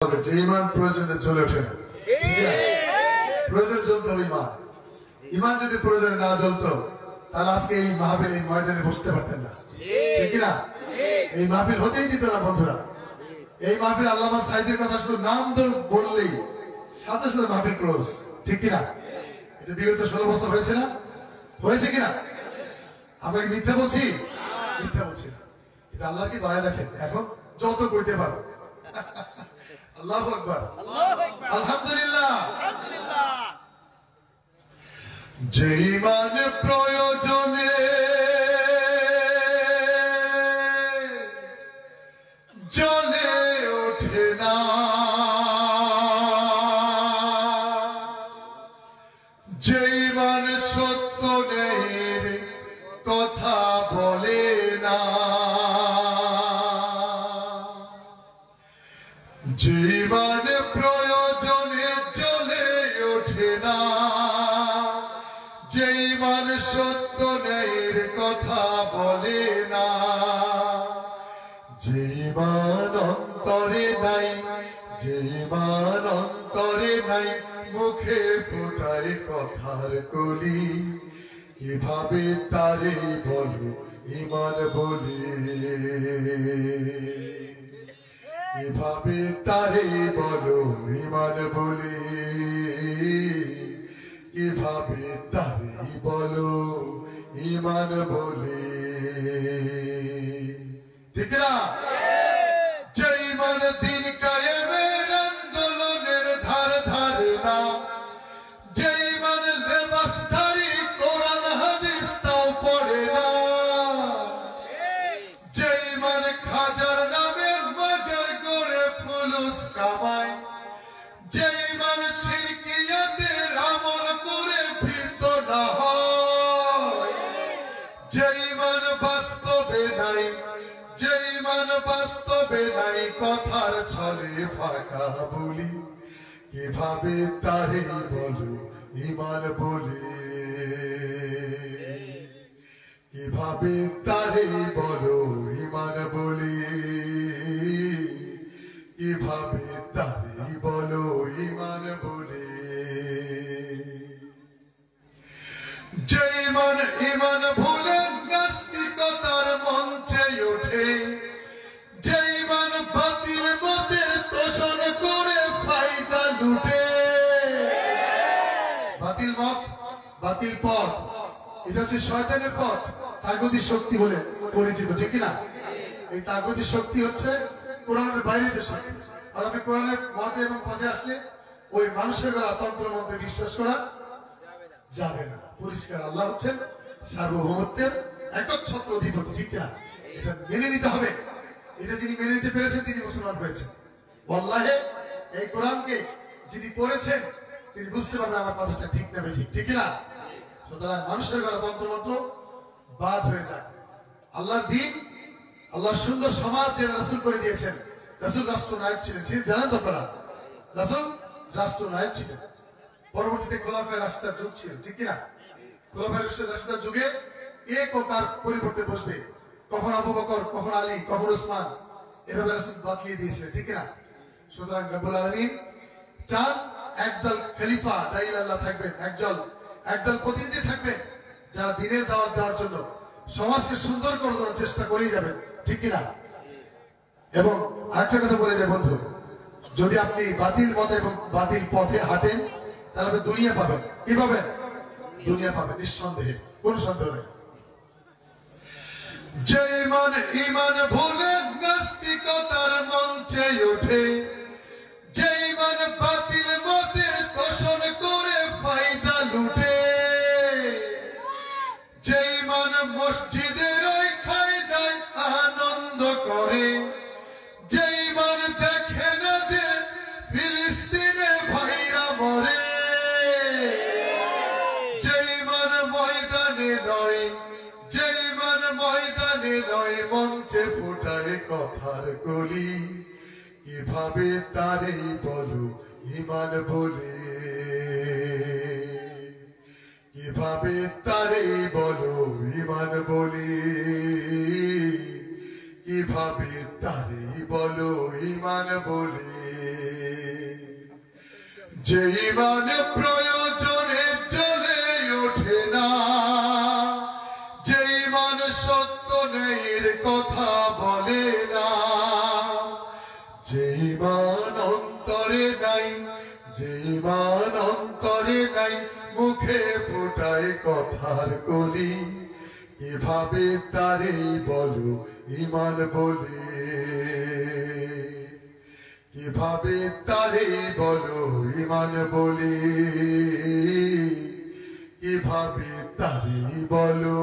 যে ইমান প্রয়োজনে চলে ওঠে না, প্রয়োজনে জ্বলতে হবে ইমান। ইমান যদি প্রয়োজনে না জ্বলতো তাহলে আজকে এই মাহফিল এই ময়দানে বসতে পারতেন না, ঠিক না? এই মাহফিল হতেই দিত না বন্ধুরা। এই মাহফিল আল্লামা সাইদের কথা শুধু নাম ধরে বললেই সাথে সাথে মাহফিল ক্লোজ, ঠিক কিনা? এটা বিগত 16 বছর হয়েছে না, হয়েছে কিনা? আমরা কি মিথ্যা বলছি? মিথ্যা বলছি না। কিন্তু আল্লাহর কি দয়া দেখেন, এখন যত কইতে পারো। আল্লাহু আকবার, আলহামদুলিল্লাহ। যে ইমান প্রয়োজনে জ্বলে ওঠে না, যে ইমান সত্য নেই কথা বলে না, যে ইমান প্রয়োজনে জ্বলে ওঠে না, যে ইমান সত্য নেই কথা বলে না, যে ইমান অন্তরে নাই, যে ইমান অন্তরে নাই মুখে ফোটায় কথার কলি, কিভাবে তারে বলো ইমান বলি, কিভাবে তারে বলো ইমান বলি, কিভাবে তারে বলো ইমান বলি, ঠিক না? যে ইমান দিন কায়েমের আন্দোলনের ধার ধারে না, যে ইমান লেবাসধারী কোরআন হাদিস তাও পড়ে না, যে ইমান খাজার নামে বাজার করে ফুলুস কামায়, যে ইমান শিরকিয়াতের আমল করে ভীত না হয়, যে ইমান বাস্তবে নাই, যে ইমান বাস্তবে নাই কথার ছলে ফাঁকা বলি, কিভাবে তারে বলো ইমান বলি, কিভাবে তারে বলো ইমান বলি, কিভাবে তারে বলো ইমান বলি। যে ইমান ইমান ভুলে নাস্তিকতার মঞ্চে ওঠে, যে ইমান বাতিল মতের তোষণ করে ফায়দা লুটে, বাতিল মত বাতিল পথ এটা হচ্ছে শয়তানের পথ, তাগুতি শক্তি বলে পরিচিত, ঠিক না? এই তাগুতি শক্তি হচ্ছে কোরআনের বাইরে যে শক্তি। আর আপনি কোরআনের মতে এবং পথে আসলে ওই মানুষের দ্বারা তন্ত্র মন্ত্রে বিশ্বাস করা যাবে না। পরিষ্কার, আল্লাহ হচ্ছেন সার্বভৌমত্বের একচ্ছত্র অধিপতি, ঠিক না? এটা মেনে নিতে হবে। এটা যিনি মেনে নিতে পেরেছেন তিনি মুসলমান হয়েছেন। আল্লাহে এই কোরআনকে যিনি পড়েছেন তিনি বুঝতে পারবেন আমার কথাটা ঠিক না ঠিক, ঠিক না? সুতরাং মানুষের দ্বারা তন্ত্রমন্ত্র বাদ হয়ে যায়। আল্লাহর দিন, আল্লাহর সুন্দর সমাজ যে রাসূল করে দিয়েছেন। রাসূল রাষ্ট্রনায়ক ছিলেন, জানেন তো আপনারা? রাসূল রাষ্ট্রনায়ক ছিলেন। পরবর্তীতে খোলাফায়ে রাশিদার যুগ ছিল, ঠিক কিনা? খোলাফায়ে রাশিদার যুগে কে কার পরিবর্তে বসবে, কখন আবু বকর, কখন আলী, কখন উসমান, এভাবে রাসূল বাতলিয়ে দিয়েছিলেন, ঠিক কিনা? সুতরাং রব্বুল আলামিন চান একদল খলিফা দাঈল আল্লাহ থাকবেন, একদল প্রতিনিধি থাকবেন যারা দ্বীনের দাওয়াত দেওয়ার জন্য সমাজকে সুন্দর করে দেওয়ার চেষ্টা করেই যাবেন, ঠিক কিনা? এবং আরেকটা কথা বলে যায় বন্ধু, যদি আপনি বাতিল মতে এবং বাতিল পথে হাঁটেন তাহলে আপনি দুনিয়া পাবেন। কি পাবেন? দুনিয়া পাবেন, নিঃসন্দেহে, কোন সন্দেহ নেই। যে ইমান ইমান ভুলে নাস্তিকতার মঞ্চে ওঠে, যে ইমান বাতিল মতের তোষণ করে ফায়দা লুটে, যে ইমান মসজিদের ওই খায়দায় আনন্দ করে, যে ইমান দেখে না যে ফিলিস্তিনে ভাইরা মরে, যে ইমান ময়দানে নয়, যে ইমান ময়দানে নয় মঞ্চে ফোটায় কথার কলি, কিভাবে তারে বলো ইমান বলে, কিভাবে তারে বলো ইমান বলি, কিভাবে তারে বলো ইমান বলি। যে ইমান প্রয়োজনে জ্বলে ওঠে না, যে ইমান সত্য নেই কথা বলে না, যে ইমান অন্তরে নাই, যে ইমান অন্তরে নাই, মুখে ফোটায় কথার কলি, এভাবে তারে বলো ইমান বলে, কিভাবে তারে বলো ইমান বলে, কিভাবে তারে বলো